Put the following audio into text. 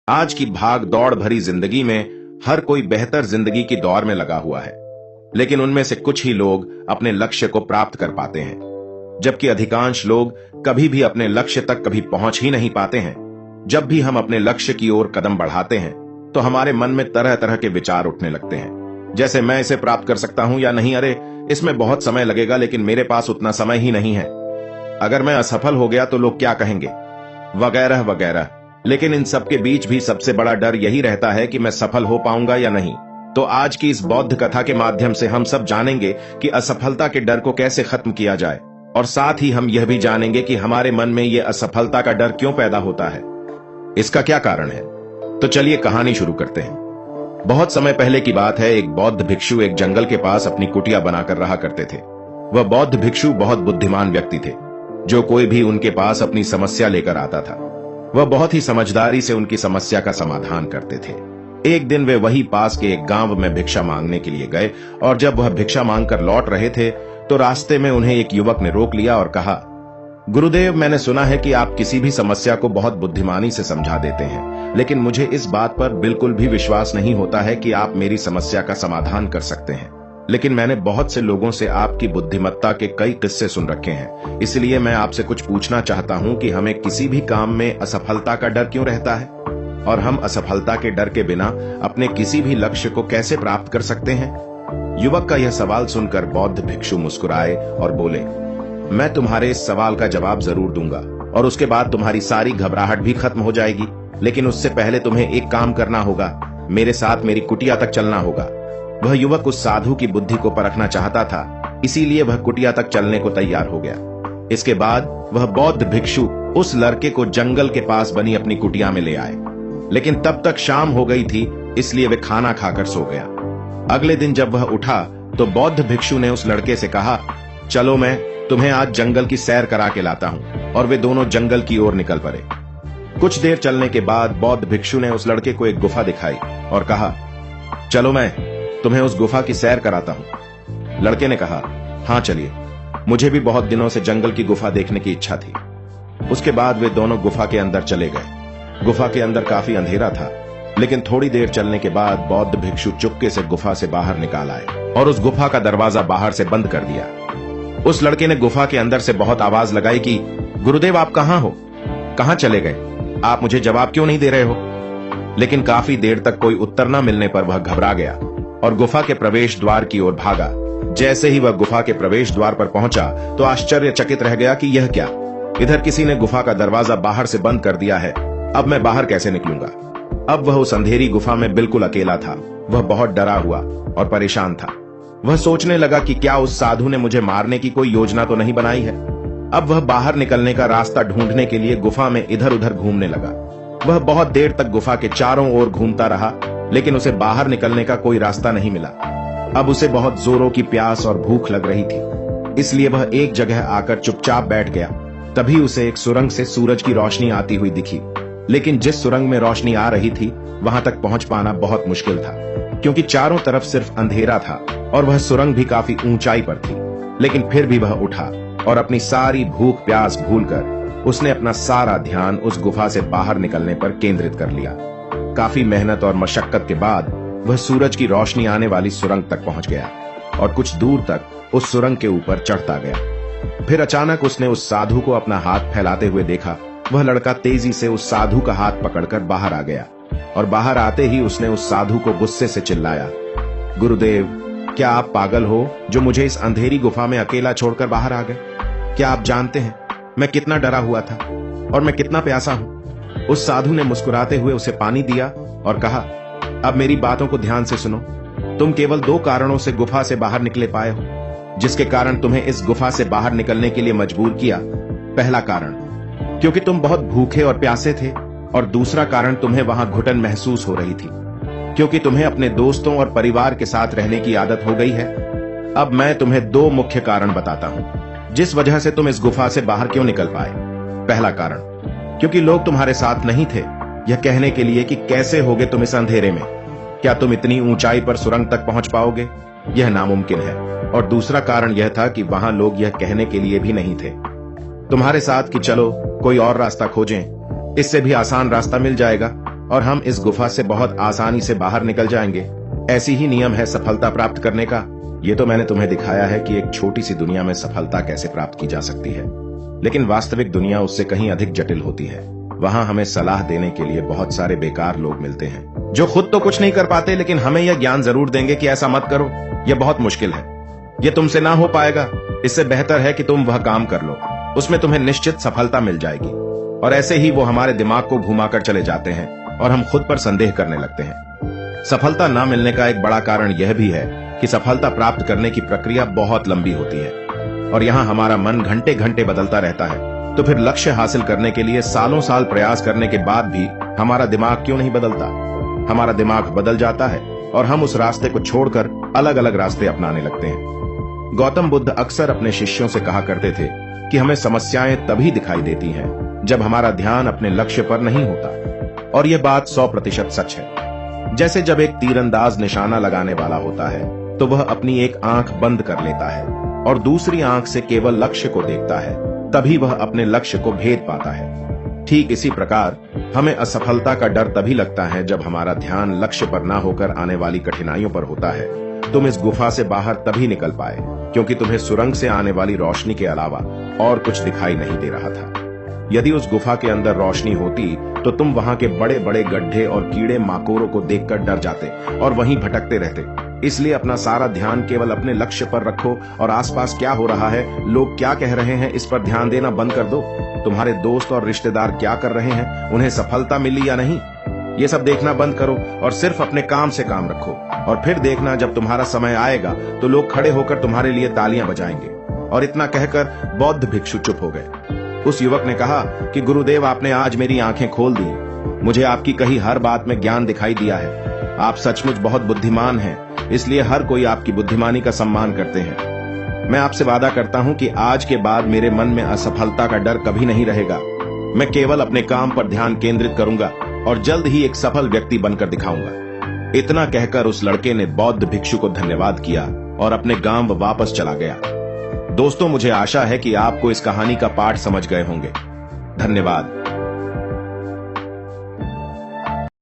आज की भाग दौड़ भरी जिंदगी में हर कोई बेहतर जिंदगी की दौड़ में लगा हुआ है, लेकिन उनमें से कुछ ही लोग अपने लक्ष्य को प्राप्त कर पाते हैं, जबकि अधिकांश लोग कभी भी अपने लक्ष्य तक कभी पहुंच ही नहीं पाते हैं। जब भी हम अपने लक्ष्य की ओर कदम बढ़ाते हैं तो हमारे मन में तरह तरह के विचार उठने लगते हैं, जैसे मैं इसे प्राप्त कर सकता हूं या नहीं, अरे इसमें बहुत समय लगेगा लेकिन मेरे पास उतना समय ही नहीं है, अगर मैं असफल हो गया तो लोग क्या कहेंगे, वगैरह वगैरह। लेकिन इन सब के बीच भी सबसे बड़ा डर यही रहता है कि मैं सफल हो पाऊंगा या नहीं। तो आज की इस बौद्ध कथा के माध्यम से हम सब जानेंगे कि असफलता के डर को कैसे खत्म किया जाए, और साथ ही हम यह भी जानेंगे कि हमारे मन में यह असफलता का डर क्यों पैदा होता है, इसका क्या कारण है। तो चलिए कहानी शुरू करते हैं। बहुत समय पहले की बात है, एक बौद्ध भिक्षु एक जंगल के पास अपनी कुटिया बनाकर रहा करते थे। वह बौद्ध भिक्षु बहुत बुद्धिमान व्यक्ति थे। जो कोई भी उनके पास अपनी समस्या लेकर आता था, वह बहुत ही समझदारी से उनकी समस्या का समाधान करते थे। एक दिन वे वही पास के एक गांव में भिक्षा मांगने के लिए गए, और जब वह भिक्षा मांगकर लौट रहे थे तो रास्ते में उन्हें एक युवक ने रोक लिया और कहा, गुरुदेव, मैंने सुना है कि आप किसी भी समस्या को बहुत बुद्धिमानी से समझा देते हैं, लेकिन मुझे इस बात पर बिल्कुल भी विश्वास नहीं होता है कि आप मेरी समस्या का समाधान कर सकते हैं। लेकिन मैंने बहुत से लोगों से आपकी बुद्धिमत्ता के कई किस्से सुन रखे हैं, इसलिए मैं आपसे कुछ पूछना चाहता हूं कि हमें किसी भी काम में असफलता का डर क्यों रहता है, और हम असफलता के डर के बिना अपने किसी भी लक्ष्य को कैसे प्राप्त कर सकते हैं। युवक का यह सवाल सुनकर बौद्ध भिक्षु मुस्कुराए और बोले, मैं तुम्हारे इस सवाल का जवाब जरूर दूंगा, और उसके बाद तुम्हारी सारी घबराहट भी खत्म हो जाएगी। लेकिन उससे पहले तुम्हें एक काम करना होगा, मेरे साथ मेरी कुटिया तक चलना होगा। वह युवक उस साधु की बुद्धि को परखना चाहता था, इसीलिए वह कुटिया तक चलने को तैयार हो गया। इसके बाद वह बौद्ध भिक्षु उस लड़के को जंगल के पास बनी अपनी कुटिया में ले आए, लेकिन तब तक शाम हो गई थी, इसलिए वे खाना खाकर सो गया। अगले दिन जब वह उठा तो बौद्ध भिक्षु ने उस लड़के से कहा, चलो मैं तुम्हें आज जंगल की सैर करा के लाता हूं, और वे दोनों जंगल की ओर निकल पड़े। कुछ देर चलने के बाद बौद्ध भिक्षु ने उस लड़के को एक गुफा दिखाई और कहा, चलो मैं तुम्हें उस गुफा की सैर कराता हूं। लड़के ने कहा, हां चलिए, मुझे भी बहुत दिनों से जंगल की गुफा देखने की इच्छा थी। उसके बाद वे दोनों गुफा के अंदर चले गए। गुफा के अंदर काफी अंधेरा था, लेकिन थोड़ी देर चलने के बाद बौद्ध भिक्षु चुपके से गुफा से बाहर निकाल आए और उस गुफा का दरवाजा बाहर से बंद कर दिया। उस लड़के ने गुफा के अंदर से बहुत आवाज लगाई कि गुरुदेव, आप कहां हो, कहां चले गए, आप मुझे जवाब क्यों नहीं दे रहे हो। लेकिन काफी देर तक कोई उत्तर न मिलने पर वह घबरा गया और गुफा के प्रवेश द्वार की ओर भागा। जैसे ही वह गुफा के प्रवेश द्वार पर पहुंचा तो आश्चर्यचकित रह गया कि यह क्या, इधर किसी ने गुफा का दरवाजा बाहर से बंद कर दिया है, अब मैं बाहर कैसे निकलूंगा। अब वह उस अंधेरी गुफा में बिल्कुल अकेला था। वह बहुत डरा हुआ और परेशान था। वह सोचने लगा कि क्या उस साधु ने मुझे मारने की कोई योजना तो नहीं बनाई है। अब वह बाहर निकलने का रास्ता ढूंढने के लिए गुफा में इधर उधर घूमने लगा। वह बहुत देर तक गुफा के चारों ओर घूमता रहा, लेकिन उसे बाहर निकलने का कोई रास्ता नहीं मिला। अब उसे बहुत जोरों की प्यास और भूख लग रही थी, इसलिए वह एक जगह आकर चुपचाप बैठ गया। तभी उसे एक सुरंग से सूरज की रोशनी आती हुई दिखी, लेकिन जिस सुरंग में रोशनी आ रही थी वहां तक पहुंच पाना बहुत मुश्किल था, क्योंकि चारों तरफ सिर्फ अंधेरा था और वह सुरंग भी काफी ऊंचाई पर थी। लेकिन फिर भी वह उठा और अपनी सारी भूख प्यास भूलकर उसने अपना सारा ध्यान उस गुफा से बाहर निकलने पर केंद्रित कर लिया। काफी मेहनत और मशक्कत के बाद वह सूरज की रोशनी आने वाली सुरंग तक पहुंच गया और कुछ दूर तक उस सुरंग के ऊपर चढ़ता गया। फिर अचानक उसने उस साधु को अपना हाथ फैलाते हुए देखा। वह लड़का तेजी से उस साधु का हाथ पकड़कर बाहर आ गया, और बाहर आते ही उसने उस साधु को गुस्से से चिल्लाया, गुरुदेव, क्या आप पागल हो जो मुझे इस अंधेरी गुफा में अकेला छोड़कर बाहर आ गए? क्या आप जानते हैं मैं कितना डरा हुआ था और मैं कितना प्यासा हूं। उस साधु ने मुस्कुराते हुए उसे पानी दिया और कहा, अब मेरी बातों को ध्यान से सुनो। तुम केवल 2 कारणों से गुफा से बाहर निकले पाए हो, जिसके कारण तुम्हें इस गुफा से बाहर निकलने के लिए मजबूर किया। पहला कारण, क्योंकि तुम बहुत भूखे और प्यासे थे, और दूसरा कारण, तुम्हें वहां घुटन महसूस हो रही थी, क्योंकि तुम्हें अपने दोस्तों और परिवार के साथ रहने की आदत हो गई है। अब मैं तुम्हें 2 मुख्य कारण बताता हूं जिस वजह से तुम इस गुफा से बाहर क्यों निकल पाए। पहला कारण, क्योंकि लोग तुम्हारे साथ नहीं थे यह कहने के लिए कि कैसे होगे तुम इस अंधेरे में, क्या तुम इतनी ऊंचाई पर सुरंग तक पहुंच पाओगे, यह नामुमकिन है। और दूसरा कारण यह था कि वहां लोग यह कहने के लिए भी नहीं थे तुम्हारे साथ कि चलो कोई और रास्ता खोजें, इससे भी आसान रास्ता मिल जाएगा, और हम इस गुफा से बहुत आसानी से बाहर निकल जाएंगे। ऐसी ही नियम है सफलता प्राप्त करने का। ये तो मैंने तुम्हें दिखाया है कि एक छोटी सी दुनिया में सफलता कैसे प्राप्त की जा सकती है, लेकिन वास्तविक दुनिया उससे कहीं अधिक जटिल होती है। वहां हमें सलाह देने के लिए बहुत सारे बेकार लोग मिलते हैं जो खुद तो कुछ नहीं कर पाते, लेकिन हमें यह ज्ञान जरूर देंगे कि ऐसा मत करो, यह बहुत मुश्किल है, यह तुमसे ना हो पाएगा, इससे बेहतर है कि तुम वह काम कर लो, उसमें तुम्हें निश्चित सफलता मिल जाएगी। और ऐसे ही वो हमारे दिमाग को घुमाकर चले जाते हैं और हम खुद पर संदेह करने लगते हैं। सफलता ना मिलने का एक बड़ा कारण यह भी है कि सफलता प्राप्त करने की प्रक्रिया बहुत लंबी होती है और यहाँ हमारा मन घंटे घंटे बदलता रहता है। तो फिर लक्ष्य हासिल करने के लिए सालों साल प्रयास करने के बाद भी हमारा दिमाग क्यों नहीं बदलता? हमारा दिमाग बदल जाता है और हम उस रास्ते को छोड़कर अलग अलग रास्ते अपनाने लगते हैं। गौतम बुद्ध अक्सर अपने शिष्यों से कहा करते थे कि हमें समस्याएं तभी दिखाई देती हैं जब हमारा ध्यान अपने लक्ष्य पर नहीं होता। और यह बात 100% सच है। जैसे जब एक तीरंदाज निशाना लगाने वाला होता है तो वह अपनी एक आंख बंद कर लेता है और दूसरी आंख से केवल लक्ष्य को देखता है, तभी वह अपने लक्ष्य को भेद पाता है। ठीक इसी प्रकार हमें असफलता का डर तभी लगता है जब हमारा ध्यान लक्ष्य पर ना होकर आने वाली कठिनाइयों पर होता है। तुम इस गुफा से बाहर तभी निकल पाए क्योंकि तुम्हें सुरंग से आने वाली रोशनी के अलावा और कुछ दिखाई नहीं दे रहा था। यदि उस गुफा के अंदर रोशनी होती तो तुम वहां के बड़े बड़े गड्ढे और कीड़े माकोरों को देखकर डर जाते और वहीं भटकते रहते। इसलिए अपना सारा ध्यान केवल अपने लक्ष्य पर रखो और आसपास क्या हो रहा है, लोग क्या कह रहे हैं, इस पर ध्यान देना बंद कर दो। तुम्हारे दोस्त और रिश्तेदार क्या कर रहे हैं, उन्हें सफलता मिली या नहीं, ये सब देखना बंद करो और सिर्फ अपने काम से काम रखो। और फिर देखना जब तुम्हारा समय आएगा तो लोग खड़े होकर तुम्हारे लिए तालियां बजाएंगे। और इतना कहकर बौद्ध भिक्षु चुप हो गए। उस युवक ने कहा कि गुरुदेव, आपने आज मेरी आंखें खोल दी। मुझे आपकी कही हर बात में ज्ञान दिखाई दिया है। आप सचमुच बहुत बुद्धिमान हैं, इसलिए हर कोई आपकी बुद्धिमानी का सम्मान करते हैं। मैं आपसे वादा करता हूं कि आज के बाद मेरे मन में असफलता का डर कभी नहीं रहेगा। मैं केवल अपने काम पर ध्यान केंद्रित करूंगा और जल्द ही एक सफल व्यक्ति बनकर दिखाऊंगा। इतना कहकर उस लड़के ने बौद्ध भिक्षु को धन्यवाद किया और अपने गांव वापस चला गया। दोस्तों, मुझे आशा है कि आपको इस कहानी का पाठ समझ गए होंगे। धन्यवाद।